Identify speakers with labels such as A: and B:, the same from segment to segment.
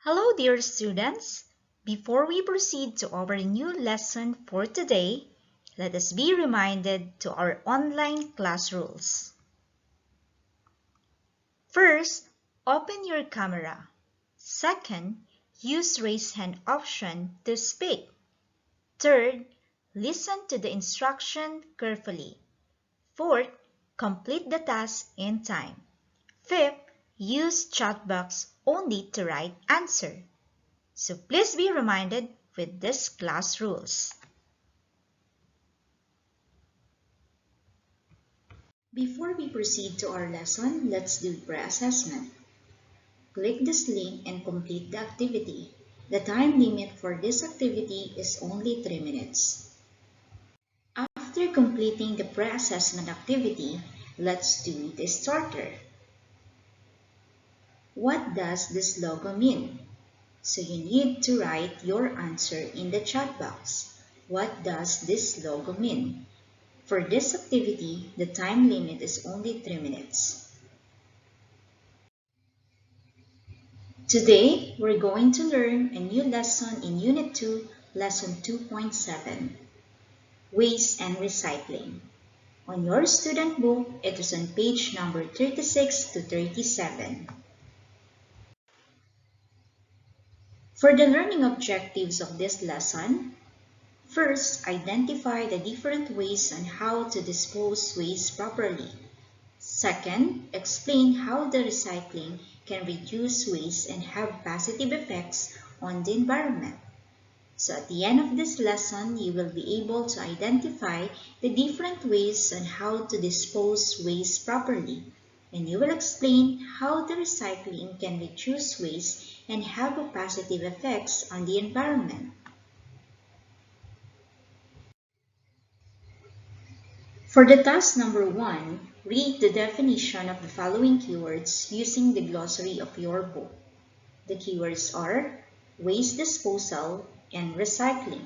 A: Hello, dear students. Before we proceed to our new lesson for today, let us be reminded to our online class rules. First, open your camera. Second, use raise hand option to speak. Third, listen to the instruction carefully. Fourth, complete the task in time. Fifth, use chat box only to write answer. So please be reminded with these class rules. Before we proceed to our lesson, let's do pre-assessment. Click this link and complete the activity. The time limit for this activity is only 3 minutes. After completing the pre-assessment activity, let's do the starter. What does this logo mean? So you need to write your answer in the chat box. What does this logo mean? For this activity, the time limit is only 3 minutes. Today, we're going to learn a new lesson in Unit 2, Lesson 2.7, Waste and Recycling. On your student book, it is on page number 36 to 37. For the learning objectives of this lesson, first, identify the different ways on how to dispose waste properly. Second, explain how the recycling can reduce waste and have positive effects on the environment. So at the end of this lesson, you will be able to identify the different ways on how to dispose waste properly. And you will explain how the recycling can reduce waste and have a positive effects on the environment. For the task number 1, read the definition of the following keywords using the glossary of your book. The keywords are waste disposal and recycling.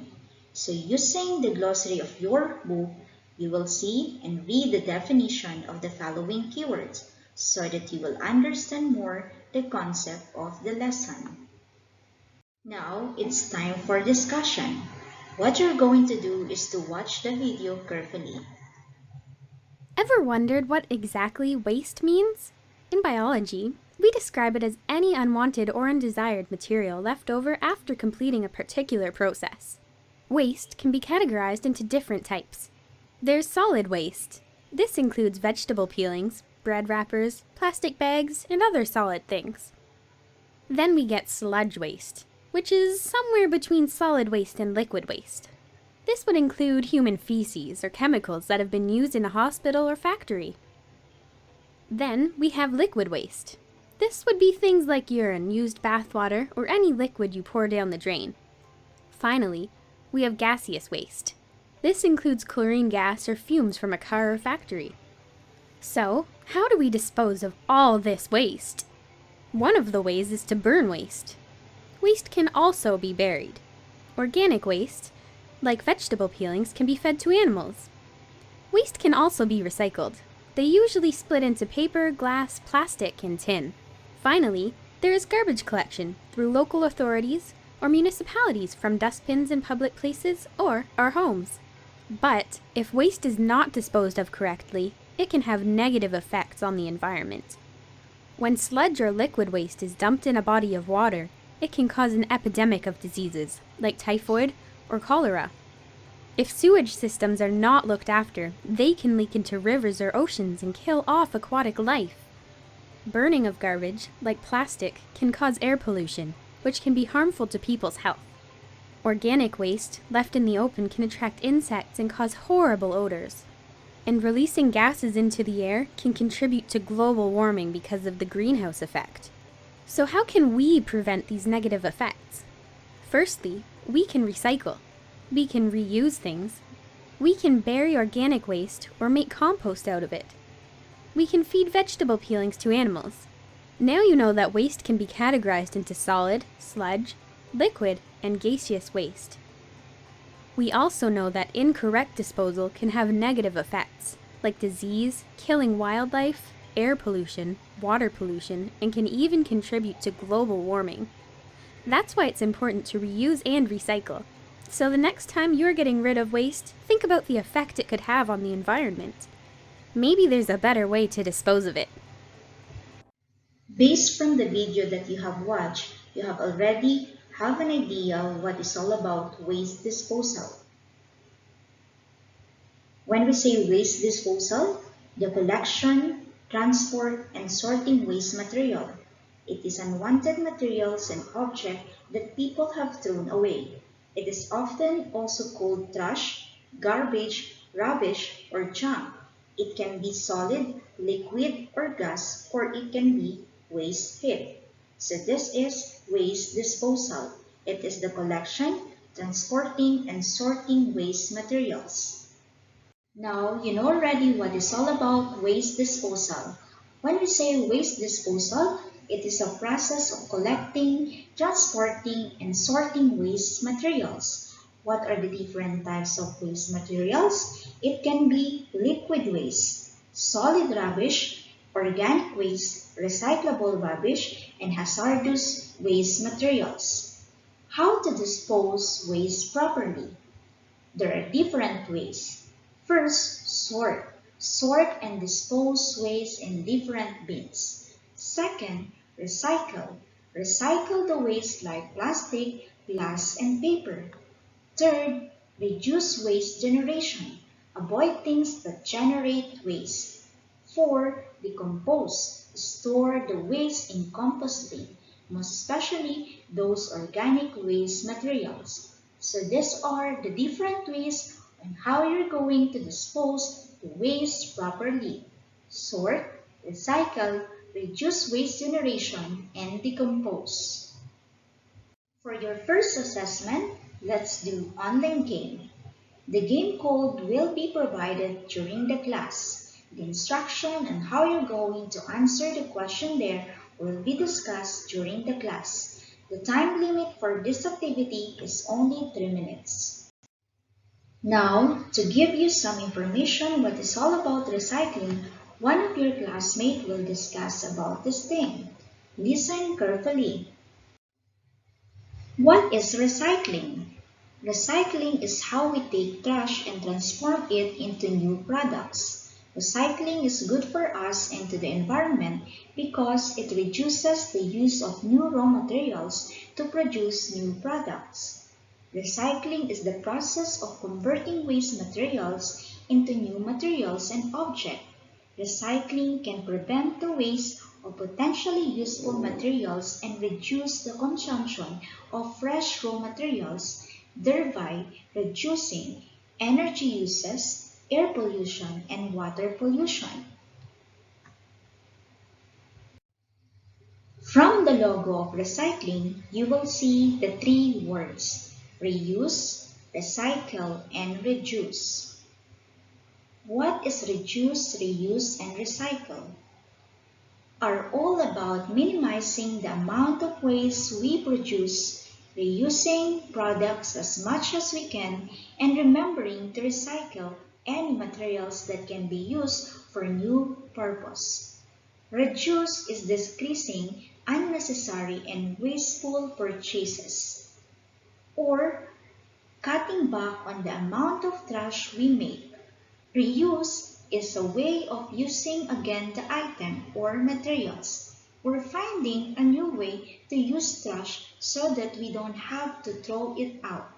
A: So using the glossary of your book, you will see and read the definition of the following keywords so that you will understand more the concept of the lesson. Now, it's time for discussion. What you're going to do is to watch the video carefully.
B: Ever wondered what exactly waste means? In biology, we describe it as any unwanted or undesired material left over after completing a particular process. Waste can be categorized into different types. There's solid waste. This includes vegetable peelings, bread wrappers, plastic bags, and other solid things. Then we get sludge waste, which is somewhere between solid waste and liquid waste. This would include human feces or chemicals that have been used in a hospital or factory. Then we have liquid waste. This would be things like urine, used bathwater, or any liquid you pour down the drain. Finally, we have gaseous waste. This includes chlorine gas or fumes from a car or factory. So, how do we dispose of all this waste? One of the ways is to burn waste. Waste can also be buried. Organic waste, like vegetable peelings, can be fed to animals. Waste can also be recycled. They usually split into paper, glass, plastic, and tin. Finally, there is garbage collection through local authorities or municipalities from dustbins in public places or our homes. But if waste is not disposed of correctly, it can have negative effects on the environment. When sludge or liquid waste is dumped in a body of water, it can cause an epidemic of diseases like typhoid or cholera. If sewage systems are not looked after, they can leak into rivers or oceans and kill off aquatic life. Burning of garbage, like plastic, can cause air pollution, which can be harmful to people's health. Organic waste, left in the open, can attract insects and cause horrible odors. And releasing gases into the air can contribute to global warming because of the greenhouse effect. So how can we prevent these negative effects? Firstly, we can recycle. We can reuse things. We can bury organic waste or make compost out of it. We can feed vegetable peelings to animals. Now you know that waste can be categorized into solid, sludge, liquid, and gaseous waste. We also know that incorrect disposal can have negative effects, like disease, killing wildlife, air pollution, water pollution, and can even contribute to global warming. That's why it's important to reuse and recycle. So the next time you're getting rid of waste, think about the effect it could have on the environment. Maybe there's a better way to dispose of it.
A: Based from the video that you have watched, you have already have an idea of what is all about waste disposal. When we say waste disposal, the collection, transport, and sorting waste material. It is unwanted materials and objects that people have thrown away. It is often also called trash, garbage, rubbish, or junk. It can be solid, liquid, or gas, or it can be waste heat. So this is waste disposal. It is the collection, transporting, and sorting waste materials. Now, you know already what is all about waste disposal. When we say waste disposal, it is a process of collecting, transporting, and sorting waste materials. What are the different types of waste materials? It can be liquid waste, solid rubbish, organic waste, recyclable rubbish, and hazardous waste materials. How to dispose waste properly? There are different ways. First, sort. Sort and dispose waste in different bins. Second, recycle. Recycle the waste like plastic, glass, and paper. Third, reduce waste generation. Avoid things that generate waste. 4. Decompose. Store the waste in compost bin, most especially those organic waste materials. So these are the different ways on how you're going to dispose the waste properly. Sort, recycle, reduce waste generation, and decompose. For your first assessment, let's do online game. The game code will be provided during the class. The instruction and how you're going to answer the question there will be discussed during the class. The time limit for this activity is only 3 minutes. Now, to give you some information what is all about recycling, one of your classmates will discuss about this thing. Listen carefully. What is recycling? Recycling is how we take trash and transform it into new products. Recycling is good for us and to the environment because it reduces the use of new raw materials to produce new products. Recycling is the process of converting waste materials into new materials and objects. Recycling can prevent the waste of potentially useful materials and reduce the consumption of fresh raw materials, thereby reducing energy uses, air pollution, and water pollution. From the logo of recycling, you will see the three words, reuse, recycle, and reduce. What is reduce, reuse, and recycle? Are all about minimizing the amount of waste we produce, reusing products as much as we can, and remembering to recycle any materials that can be used for new purpose. Reduce is decreasing unnecessary and wasteful purchases, or cutting back on the amount of trash we make. Reuse is a way of using again the item or materials. We're finding a new way to use trash so that we don't have to throw it out.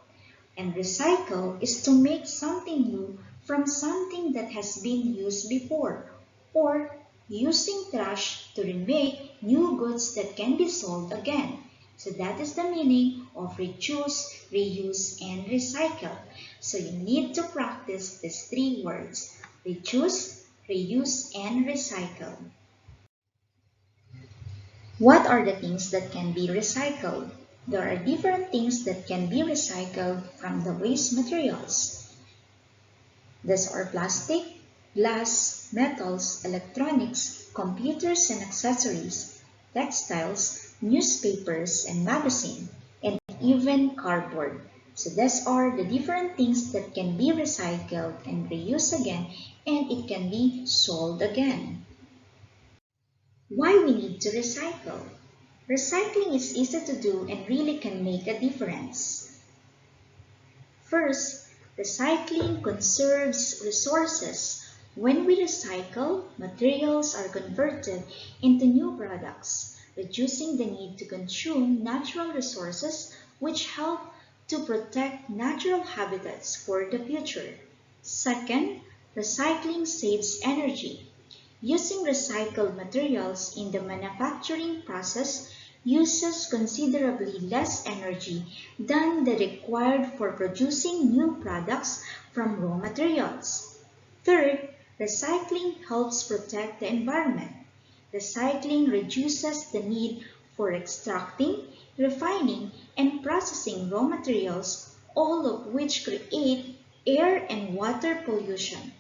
A: And recycle is to make something new from something that has been used before, or using trash to remake new goods that can be sold again. So that is the meaning of reduce, reuse, and recycle. So you need to practice these three words, reduce, reuse, and recycle. What are the things that can be recycled? There are different things that can be recycled from the waste materials. These are plastic, glass, metals, electronics, computers and accessories, textiles, newspapers and magazines, and even cardboard. So these are the different things that can be recycled and reused again, and it can be sold again. Why we need to recycle? Recycling is easy to do and really can make a difference. First, recycling conserves resources. When we recycle, materials are converted into new products, reducing the need to consume natural resources which help to protect natural habitats for the future. Second, recycling saves energy. Using recycled materials in the manufacturing process uses considerably less energy than the required for producing new products from raw materials. Third, recycling helps protect the environment. Recycling reduces the need for extracting, refining, and processing raw materials, all of which create air and water pollution.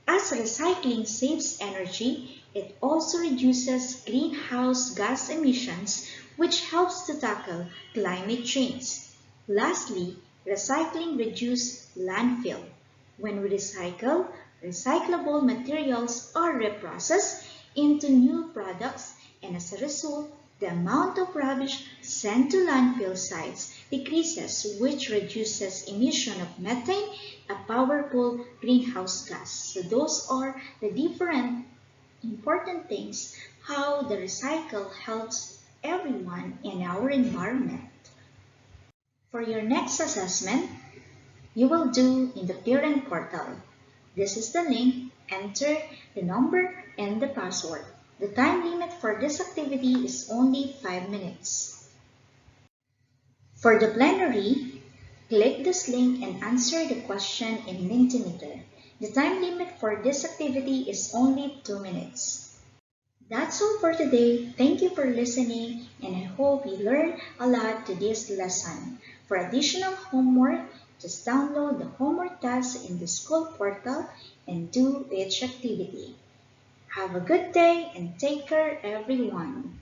A: As recycling saves energy, it also reduces greenhouse gas emissions, which helps to tackle climate change. Lastly, recycling reduces landfill. When we recycle, recyclable materials are reprocessed into new products, and as a result, the amount of rubbish sent to landfill sites decreases, which reduces emission of methane, a powerful greenhouse gas. So those are the different important things how the recycle helps everyone in our environment. For your next assessment, you will do in the parent portal. This is the link. Enter the number and the password. The time limit for this activity is only 5 minutes. For the plenary, click this link and answer the question in Mentimeter. The time limit for this activity is only 2 minutes. That's all for today. Thank you for listening, and I hope you learned a lot to this lesson. For additional homework, just download the homework task in the school portal and do each activity. Have a good day and take care, everyone.